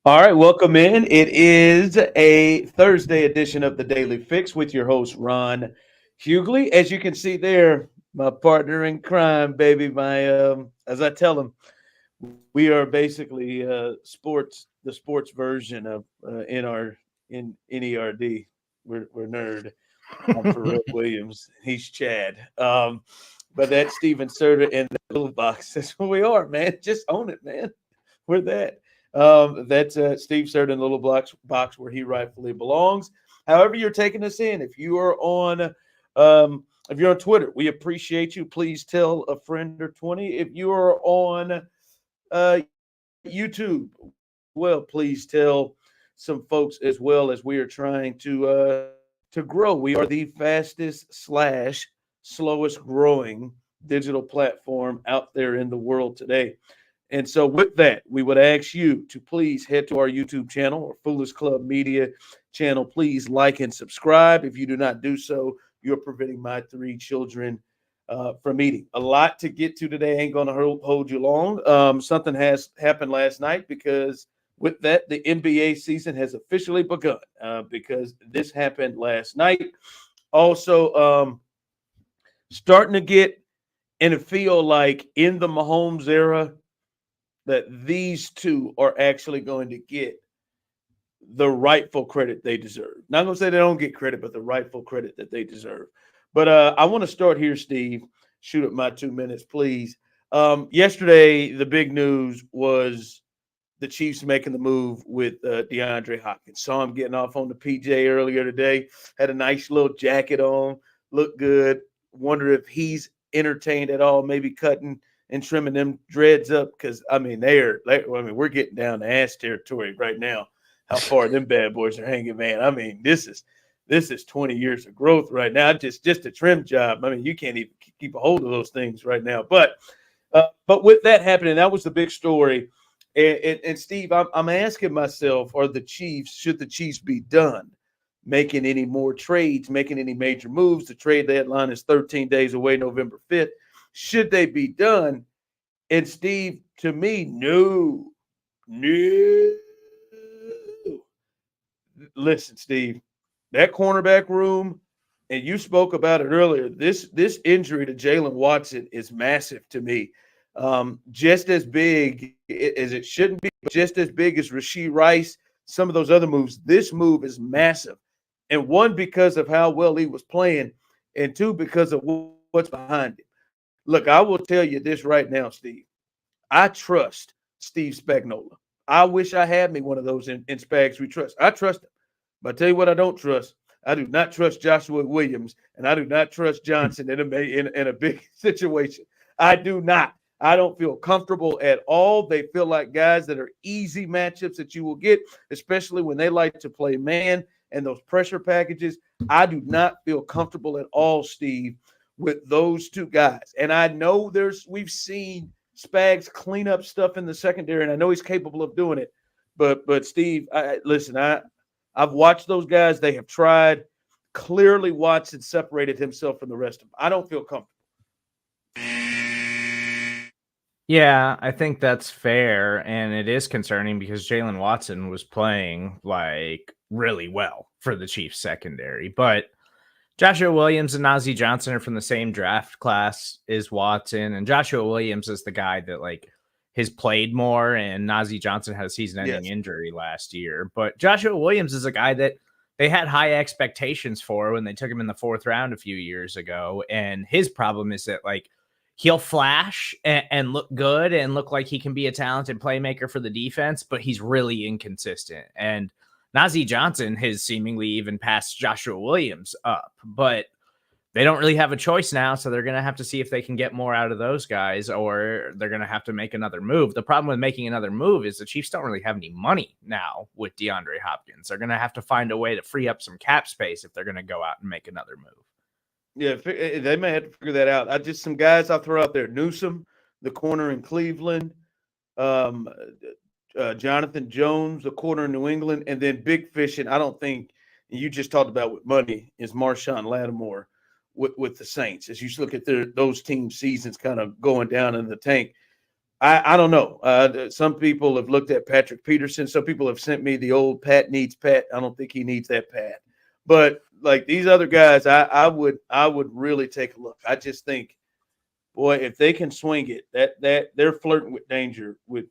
All right, welcome in. It is a Thursday edition of the Daily Fix with your host, Ron Hughley. As you can see there, my partner in crime, baby. As I tell him, we are basically the sports version of in NERD. We're nerd. I'm for Red Williams. He's Chad. But that's Steven Serta in the little box. That's what we are, man. Just own it, man. We're that. That's Steve Serta in the little box where he rightfully belongs. However, you're taking us in. If you're on Twitter, we appreciate you. Please tell a friend or 20. If you are on YouTube, well, please tell some folks as well as we are trying to grow. We are the fastest slash slowest growing digital platform out there in the world today. And so, with that, we would ask you to please head to our YouTube channel or Foolish Club Media channel. Please like and subscribe. If you do not do so, you're preventing my three children from eating. A lot to get to today. Ain't going to hold you long. Something has happened last night because with that, the NBA season has officially begun because this happened last night. Also, starting to get and feel like in the Mahomes era that these two are actually going to get the rightful credit they deserve. Not going to say they don't get credit, but the rightful credit that they deserve. But I want to start here, Steve. Shoot up my 2 minutes, please. Yesterday, the big news was the Chiefs making the move with DeAndre Hopkins. Saw him getting off on the PJ earlier today. Had a nice little jacket on, looked good. Wonder if he's entertained at all, maybe cutting and trimming them dreads up because we're getting down to ass territory right now. How far them bad boys are hanging, man. I mean, this is 20 years of growth right now. Just a trim job. I mean, you can't even keep a hold of those things right now. But with that happening, that was the big story. And Steve, I'm asking myself, should the Chiefs be done making any more trades, making any major moves? The trade deadline is 13 days away, November 5th. Should they be done? And Steve, to me, no. Listen, Steve, that cornerback room, and you spoke about it earlier. This injury to Jalen Watson is massive to me. Just as big as it shouldn't be, just as big as Rashee Rice, some of those other moves. This move is massive. And one, because of how well he was playing, and two, because of what's behind him. Look, I will tell you this right now, Steve. I trust Steve Spagnuolo. I wish I had me one of those in Spags we trust. I trust him. But I tell you what I don't trust. I do not trust Joshua Williams, and I do not trust Johnson in a big situation. I do not. I don't feel comfortable at all. They feel like guys that are easy matchups that you will get, especially when they like to play man and those pressure packages. I do not feel comfortable at all, Steve, with those two guys. And I know we've seen Spags clean up stuff in the secondary, and I know he's capable of doing it. But Steve, I've watched those guys. They have tried. Clearly, Watson separated himself from the rest of them. I don't feel comfortable. Yeah, I think that's fair, and it is concerning because Jalen Watson was playing like really well for the Chiefs secondary. But Joshua Williams and Najee Johnson are from the same draft class as Watson, and Joshua Williams is the guy that like has played more, and Najee Johnson had a season-ending injury last year. But Joshua Williams is a guy that they had high expectations for when they took him in the 4th round a few years ago, and his problem is that like he'll flash and look good and look like he can be a talented playmaker for the defense, but he's really inconsistent. And Najee Johnson has seemingly even passed Joshua Williams up, but they don't really have a choice now. So they're going to have to see if they can get more out of those guys, or they're going to have to make another move. The problem with making another move is the Chiefs don't really have any money now with DeAndre Hopkins. They're going to have to find a way to free up some cap space if they're going to go out and make another move. Yeah, they may have to figure that out. Some guys I'll throw out there. Newsom, the corner in Cleveland. Jonathan Jones, the corner in New England. And then big fishing, I don't think you just talked about with money, is Marshawn Lattimore with the Saints. As you look at those team seasons kind of going down in the tank, I don't know. Some people have looked at Patrick Peterson. Some people have sent me the old Pat needs Pat. I don't think he needs that Pat. But like these other guys, I would really take a look. I just think, boy, if they can swing it, that they're flirting with danger with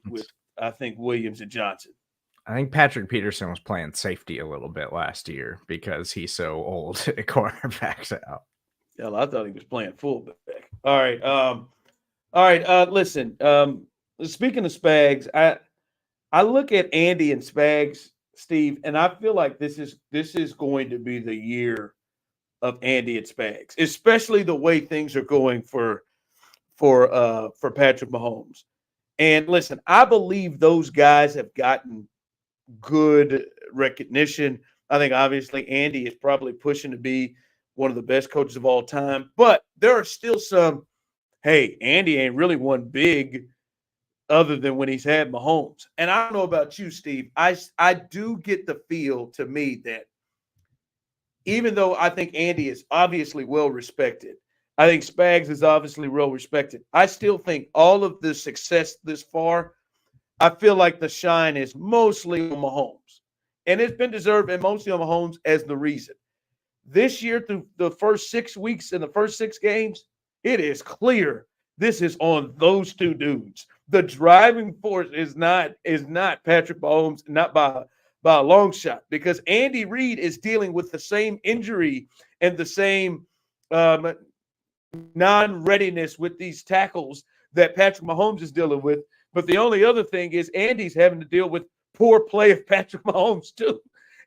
I think Williams and Johnson. I think Patrick Peterson was playing safety a little bit last year because he's so old at cornerbacks out. Hell, I thought he was playing fullback. All right. Listen, speaking of Spags, I look at Andy and Spags, Steve, and I feel like this is going to be the year of Andy and Spags, especially the way things are going for Patrick Mahomes. And listen, I believe those guys have gotten good recognition. I think obviously Andy is probably pushing to be one of the best coaches of all time, but there are still some, hey, Andy ain't really won big other than when he's had Mahomes. And I don't know about you, Steve. I do get the feel to me that even though I think Andy is obviously well respected, I think Spags is obviously well respected. I still think all of the success this far, I feel like the shine is mostly on Mahomes. And it's been deserved and mostly on Mahomes as the reason. This year, through the first 6 weeks and the first 6 games, it is clear this is on those two dudes. The driving force is not Patrick Mahomes, not by a long shot, because Andy Reid is dealing with the same injury and the same non-readiness with these tackles that Patrick Mahomes is dealing with. But the only other thing is Andy's having to deal with poor play of Patrick Mahomes too.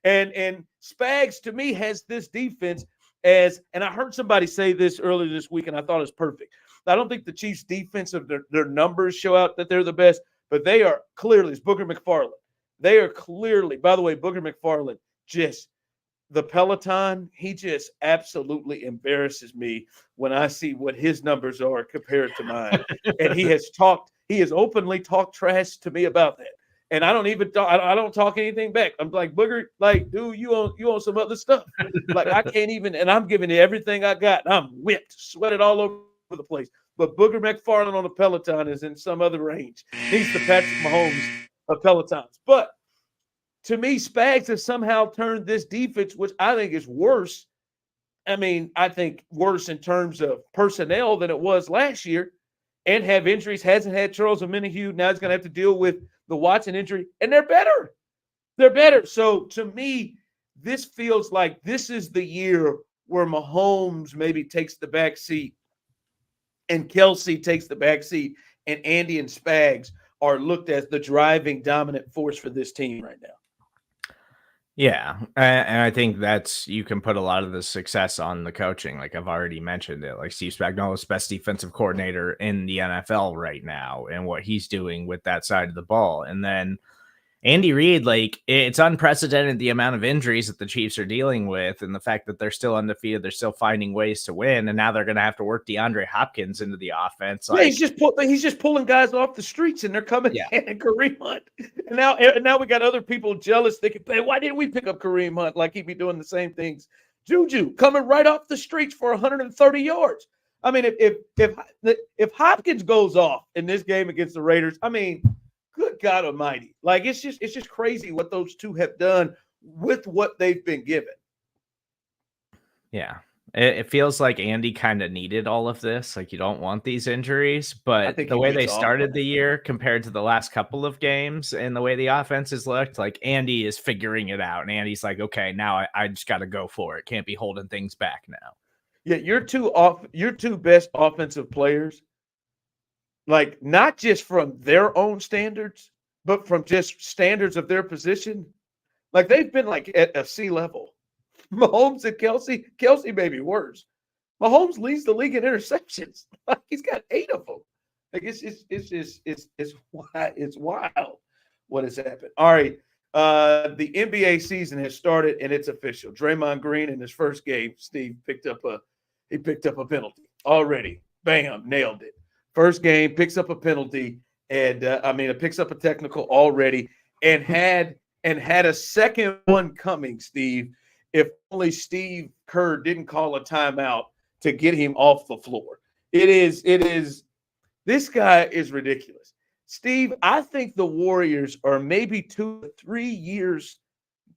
And Spags, to me, has this defense as, and I heard somebody say this earlier this week, and I thought it's perfect. I don't think the Chiefs' defense of their numbers show out that they're the best, but they are clearly, it's Booger McFarland. They are clearly, by the way, Booger McFarland, just the Peloton, he just absolutely embarrasses me when I see what his numbers are compared to mine. And he has openly talked trash to me about that. And I don't talk anything back. I'm like, Booger, like, dude, you on some other stuff. Like, I can't even, and I'm giving you everything I got. And I'm whipped, sweated all over the place. But Booger McFarland on the Peloton is in some other range. He's the Patrick Mahomes of Pelotons. But to me, Spags has somehow turned this defense, which I think is worse. I mean, I think worse in terms of personnel than it was last year, and have injuries. Hasn't had Charles Omenihu. Now he's going to have to deal with the Watson injury, and they're better. They're better. So to me, this feels like this is the year where Mahomes maybe takes the back seat and Kelsey takes the back seat, and Andy and Spags are looked as the driving dominant force for this team right now. Yeah, and I think you can put a lot of the success on the coaching. Like I've already mentioned it, like Steve Spagnuolo's best defensive coordinator in the NFL right now and what he's doing with that side of the ball. And then Andy Reid, like it's unprecedented the amount of injuries that the Chiefs are dealing with and the fact that they're still undefeated, they're still finding ways to win. And now they're going to have to work DeAndre Hopkins into the offense. Like, yeah, he's just pulling guys off the streets and they're coming in and Kareem Hunt. And now we got other people jealous. They can play. Why didn't we pick up Kareem Hunt? Like he'd be doing the same things. Juju coming right off the streets for 130 yards. I mean, if Hopkins goes off in this game against the Raiders, I mean, good God Almighty! Like it's just crazy what those two have done with what they've been given. Yeah, it feels like Andy kind of needed all of this. Like you don't want these injuries, but the way they started the year compared to the last couple of games and the way the offense has looked, like Andy is figuring it out, and Andy's like, okay, now I just got to go for it. Can't be holding things back now. Yeah, your two best offensive players. Like, not just from their own standards, but from just standards of their position. Like, they've been, like, at a C level. Mahomes and Kelsey may be worse. Mahomes leads the league in interceptions. Like, he's got 8 of them. Like, it's wild what has happened. All right, the NBA season has started, and it's official. Draymond Green in his first game, Steve, picked up a penalty already. Bam, nailed it. First game, picks up a penalty, and it picks up a technical already, and had a second one coming, Steve, if only Steve Kerr didn't call a timeout to get him off the floor. This guy is ridiculous. Steve, I think the Warriors are maybe 2 to 3 years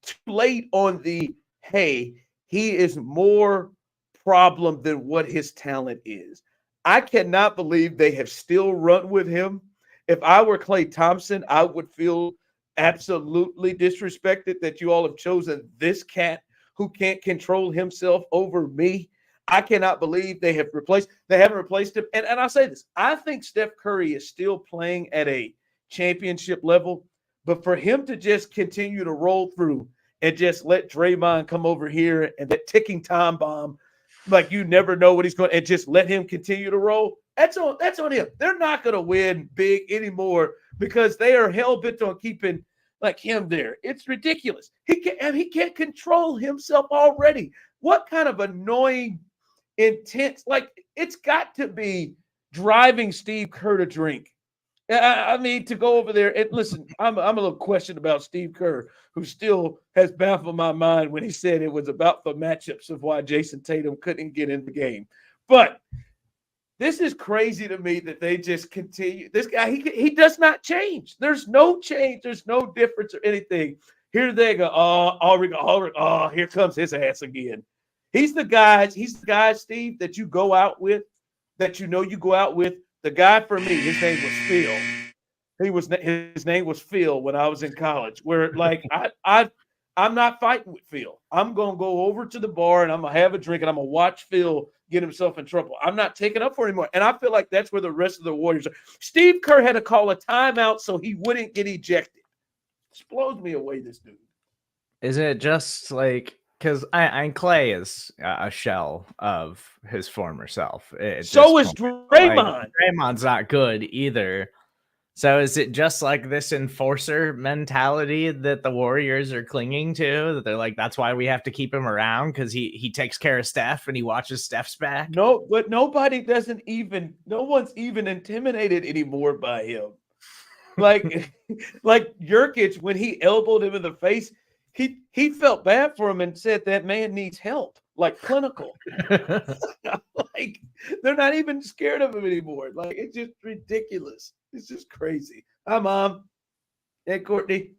too late on the, hey, he is more problem than what his talent is. I cannot believe they have still run with him. If I were Klay Thompson, I would feel absolutely disrespected that you all have chosen this cat who can't control himself over me. I cannot believe they haven't replaced him. And I'll say this, I think Steph Curry is still playing at a championship level, but for him to just continue to roll through and just let Draymond come over here and that ticking time bomb, like you never know what he's going, and just let him continue to roll. That's on him. They're not going to win big anymore because they are hell bent on keeping like him there. It's ridiculous. He can't control himself already. What kind of annoying, intense, like it's got to be driving Steve Kerr to drink. I mean, to go over there and listen, I'm a little questioned about Steve Kerr, who still has baffled my mind when he said it was about the matchups of why Jason Tatum couldn't get in the game. But this is crazy to me that they just continue. This guy, he does not change. There's no change. There's no difference or anything. Here they go. Oh, here comes his ass again. He's the guy, Steve, that you go out with, that you go out with. The guy for me, his name was Phil. His name was Phil when I was in college. Where like I'm not fighting with Phil. I'm gonna go over to the bar and I'm gonna have a drink and I'm gonna watch Phil get himself in trouble. I'm not taking up for him anymore. And I feel like that's where the rest of the Warriors are. Steve Kerr had to call a timeout so he wouldn't get ejected. It blows me away, this dude. Is it just like because Klay is a shell of his former self. So is Draymond. Like, Draymond's not good either. So is it just like this enforcer mentality that the Warriors are clinging to? That they're like, that's why we have to keep him around because he takes care of Steph and he watches Steph's back? No, but no one's even intimidated anymore by him. Like Jurkic, when he elbowed him in the face, he felt bad for him and said that man needs help, like clinical. Like they're not even scared of him anymore. Like it's just ridiculous. It's just crazy. Hi, Mom. Hey, Courtney.